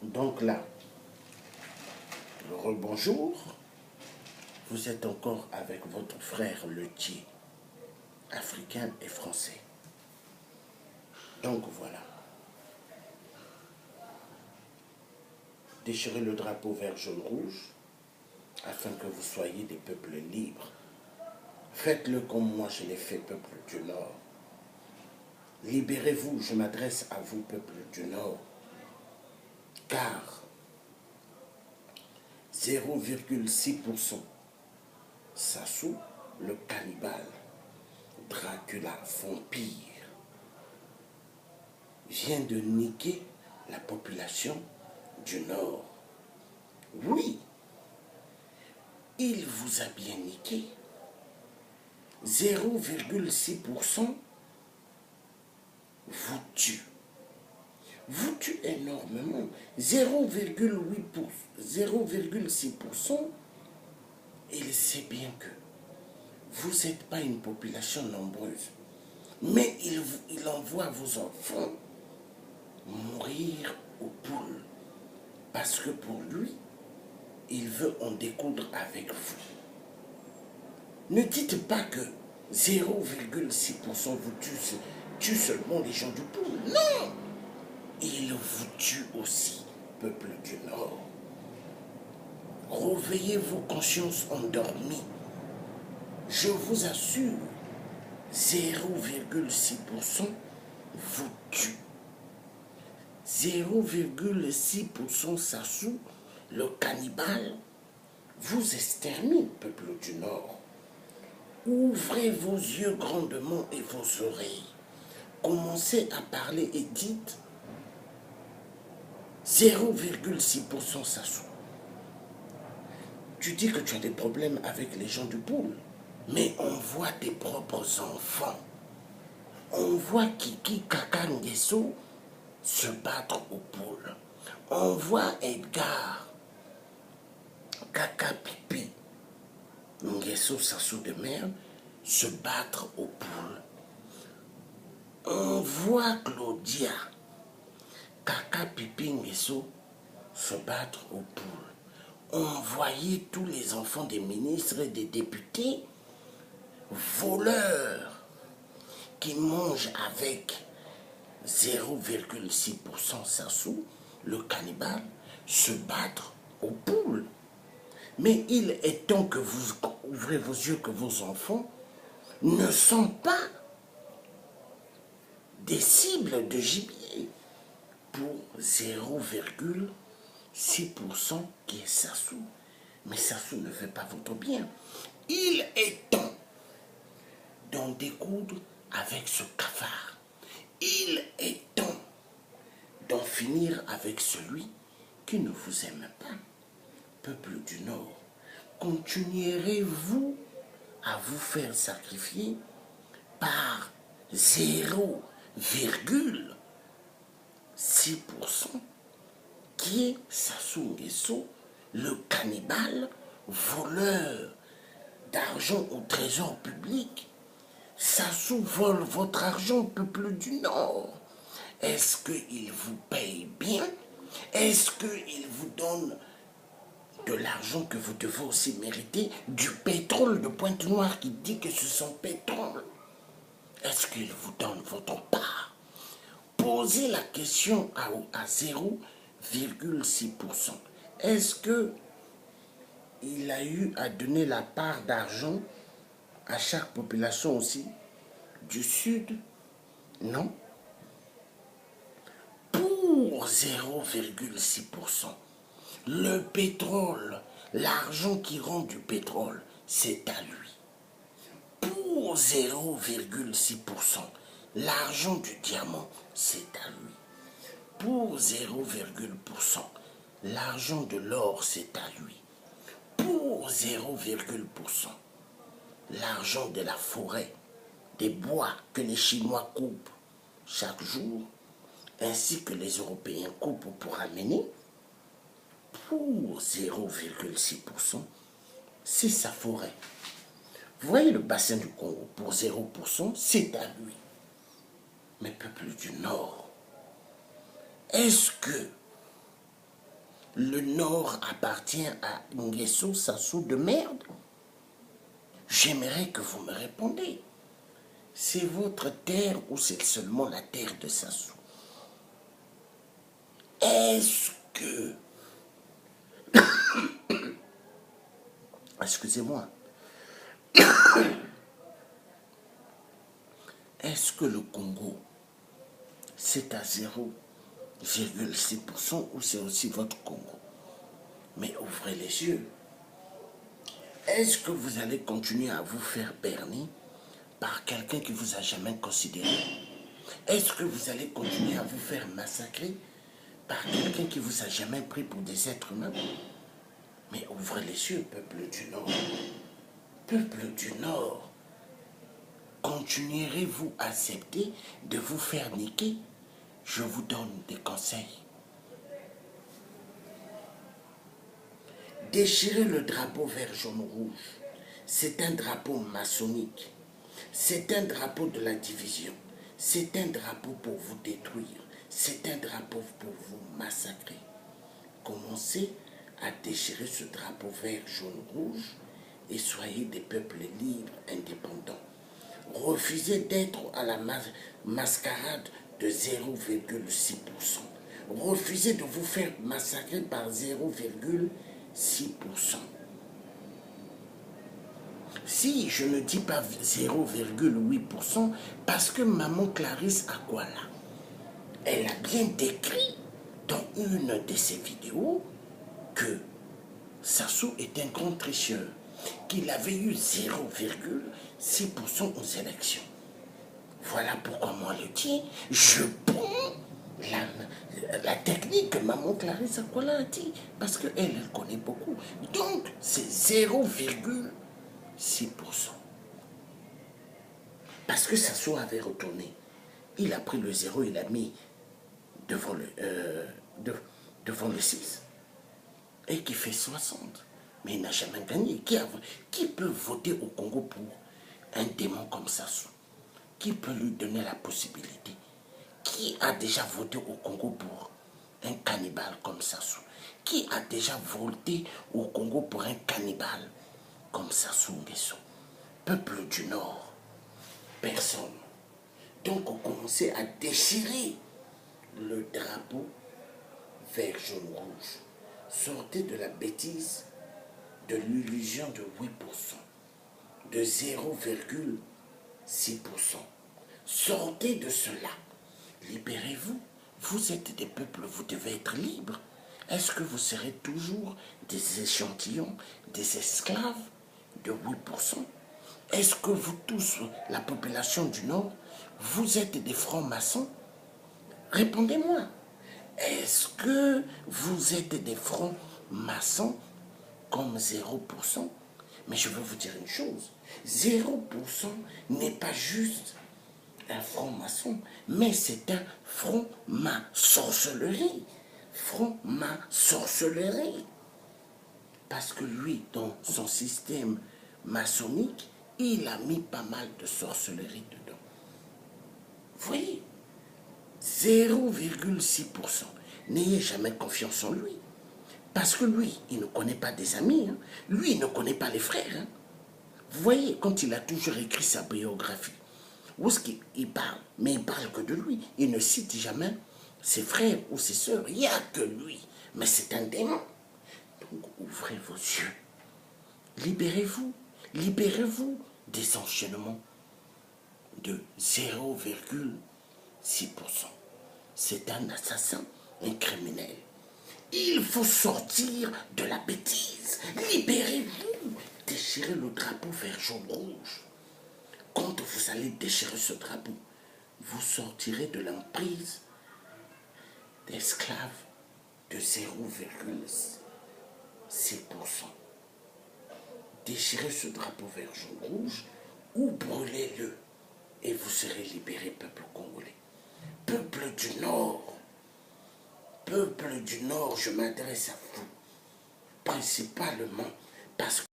Donc là, le rebonjour, vous êtes encore avec votre frère Letier, africain et français. Donc voilà. Déchirez le drapeau vert, jaune, rouge, afin que vous soyez des peuples libres. Faites-le comme moi je l'ai fait, peuple du Nord. Libérez-vous, je m'adresse à vous, peuple du Nord. Car 0,6%, Sassou, le cannibale, Dracula, vampire, vient de niquer la population du Nord. Oui, il vous a bien niqué. 0,6% vous tue. Vous tue énormément. 0,6%, il sait bien que vous n'êtes pas une population nombreuse. Mais il envoie vos enfants mourir aux poules. Parce que pour lui, il veut en découdre avec vous. Ne dites pas que 0,6% vous tue seulement les gens du poule. Non! Il vous tue aussi, peuple du Nord. Réveillez vos consciences endormies. Je vous assure, 0,6% vous tue. 0,6% Sassou, le cannibale, vous extermine, peuple du Nord. Ouvrez vos yeux grandement et vos oreilles. Commencez à parler et dites 0,6% Sassou. Tu dis que tu as des problèmes avec les gens du poule, mais on voit tes propres enfants. On voit Kiki Kaka Nguesso se battre aux poules. On voit Edgar Kaka Pipi Nguesso Sassou de merde se battre aux poules. On voit Claudia Kaka Pipi Nguesso se battre aux poules. On voyait tous les enfants des ministres et des députés voleurs qui mangent avec 0,6% Sassou, le cannibale, se battre aux poules. Mais il est temps que vous ouvrez vos yeux, que vos enfants ne sont pas des cibles de gibier pour 0,6% qui est Sassou. Mais Sassou ne fait pas votre bien. Il est temps d'en découdre avec ce cafard. Il est temps d'en finir avec celui qui ne vous aime pas. Peuple du Nord, continuerez-vous à vous faire sacrifier par 0,6% qui est Sassou Nguesso, le cannibale, voleur d'argent au trésor public? Sassou vole votre argent, peuple du Nord. Est-ce qu'il vous paye bien? Est-ce qu'il vous donne de l'argent que vous devez aussi mériter, du pétrole de Pointe-Noire qui dit que c'est son pétrole? Est-ce qu'il vous donne votre part? Posez la question à 0,6%. Est-ce qu'il a eu à donner la part d'argent à chaque population aussi du Sud? Non. Pour 0,6%, le pétrole, l'argent qui rend du pétrole, c'est à lui. Pour 0,6%, l'argent du diamant, c'est à lui. Pour 0,1%, l'argent de l'or, c'est à lui. Pour 0,1%, l'argent de la forêt, des bois que les Chinois coupent chaque jour, ainsi que les Européens coupent pour amener, pour 0,6%, c'est sa forêt. Vous voyez le bassin du Congo, pour 0%, c'est à lui. Mais peuple du Nord, est-ce que le Nord appartient à Nguesso Sassou de merde? J'aimerais que vous me répondiez. C'est votre terre ou c'est seulement la terre de Sassou? Est-ce que... Excusez-moi. Est-ce que le Congo, c'est à 0,6% ou c'est aussi votre Congo? Mais ouvrez les yeux. Est-ce que vous allez continuer à vous faire berner par quelqu'un qui vous a jamais considéré? Est-ce que vous allez continuer à vous faire massacrer par quelqu'un qui vous a jamais pris pour des êtres humains? Mais ouvrez les yeux, peuple du Nord. Peuple du Nord, continuerez-vous à accepter de vous faire niquer? Je vous donne des conseils. Déchirer le drapeau vert, jaune, rouge, c'est un drapeau maçonnique. C'est un drapeau de la division. C'est un drapeau pour vous détruire. C'est un drapeau pour vous massacrer. Commencez à déchirer ce drapeau vert, jaune, rouge et soyez des peuples libres, indépendants. Refusez d'être à la mascarade de 0,6%. Refusez de vous faire massacrer par 0,6%. Si je ne dis pas 0,8%, parce que maman Clarisse Akwala, elle a bien décrit dans une de ses vidéos que Sassou est un grand tricheur, qu'il avait eu 0,6% aux élections. Voilà pourquoi moi le dis, je prends la technique que maman Clarisse Akwala a dit, parce qu'elle, elle connaît beaucoup. Donc, c'est 0,6%. Parce que Sassou avait retourné. Il a pris le 0, il a mis devant devant le 6. Et qui fait 60. Mais il n'a jamais gagné. Qui peut voter au Congo pour un démon comme Sassou? Qui peut lui donner la possibilité? Qui a déjà voté au Congo pour un cannibale comme Sassou? Qui a déjà voté au Congo pour un cannibale comme Sassou Nguesso? Peuple du Nord, personne. Donc on commençait à déchirer le drapeau vert, jaune, rouge. Sortez de la bêtise, de l'illusion de 8%, de 0,6%. Sortez de cela. Libérez-vous. Vous êtes des peuples, vous devez être libres. Est-ce que vous serez toujours des échantillons, des esclaves de 8%? Est-ce que vous tous, la population du Nord, vous êtes des francs-maçons? Répondez-moi. Est-ce que vous êtes des francs-maçons comme 0%? Mais je veux vous dire une chose. 0% n'est pas juste un franc-maçon, mais c'est un franc-ma-sorcellerie. Franc-ma-sorcellerie. Parce que lui, dans son système maçonnique, il a mis pas mal de sorcellerie dedans. Vous voyez, 0,6%. N'ayez jamais confiance en lui. Parce que lui, il ne connaît pas des amis. Hein. Lui, il ne connaît pas les frères. Hein. Vous voyez, quand il a toujours écrit sa biographie, où est-ce qu'il parle? Mais il parle que de lui. Il ne cite jamais ses frères ou ses sœurs. Il n'y a que lui. Mais c'est un démon. Donc, ouvrez vos yeux. Libérez-vous. Libérez-vous des enchaînements de 0,6%. C'est un assassin, un criminel. Il faut sortir de la bêtise. Libérez-vous. Déchirez le drapeau vert, jaune, rouge. Quand vous allez déchirer ce drapeau, vous sortirez de l'emprise d'esclaves de 0,6%. Déchirez ce drapeau vert, jaune, rouge ou brûlez-le et vous serez libérés, peuple congolais. Peuple du Nord, je m'adresse à vous, principalement parce que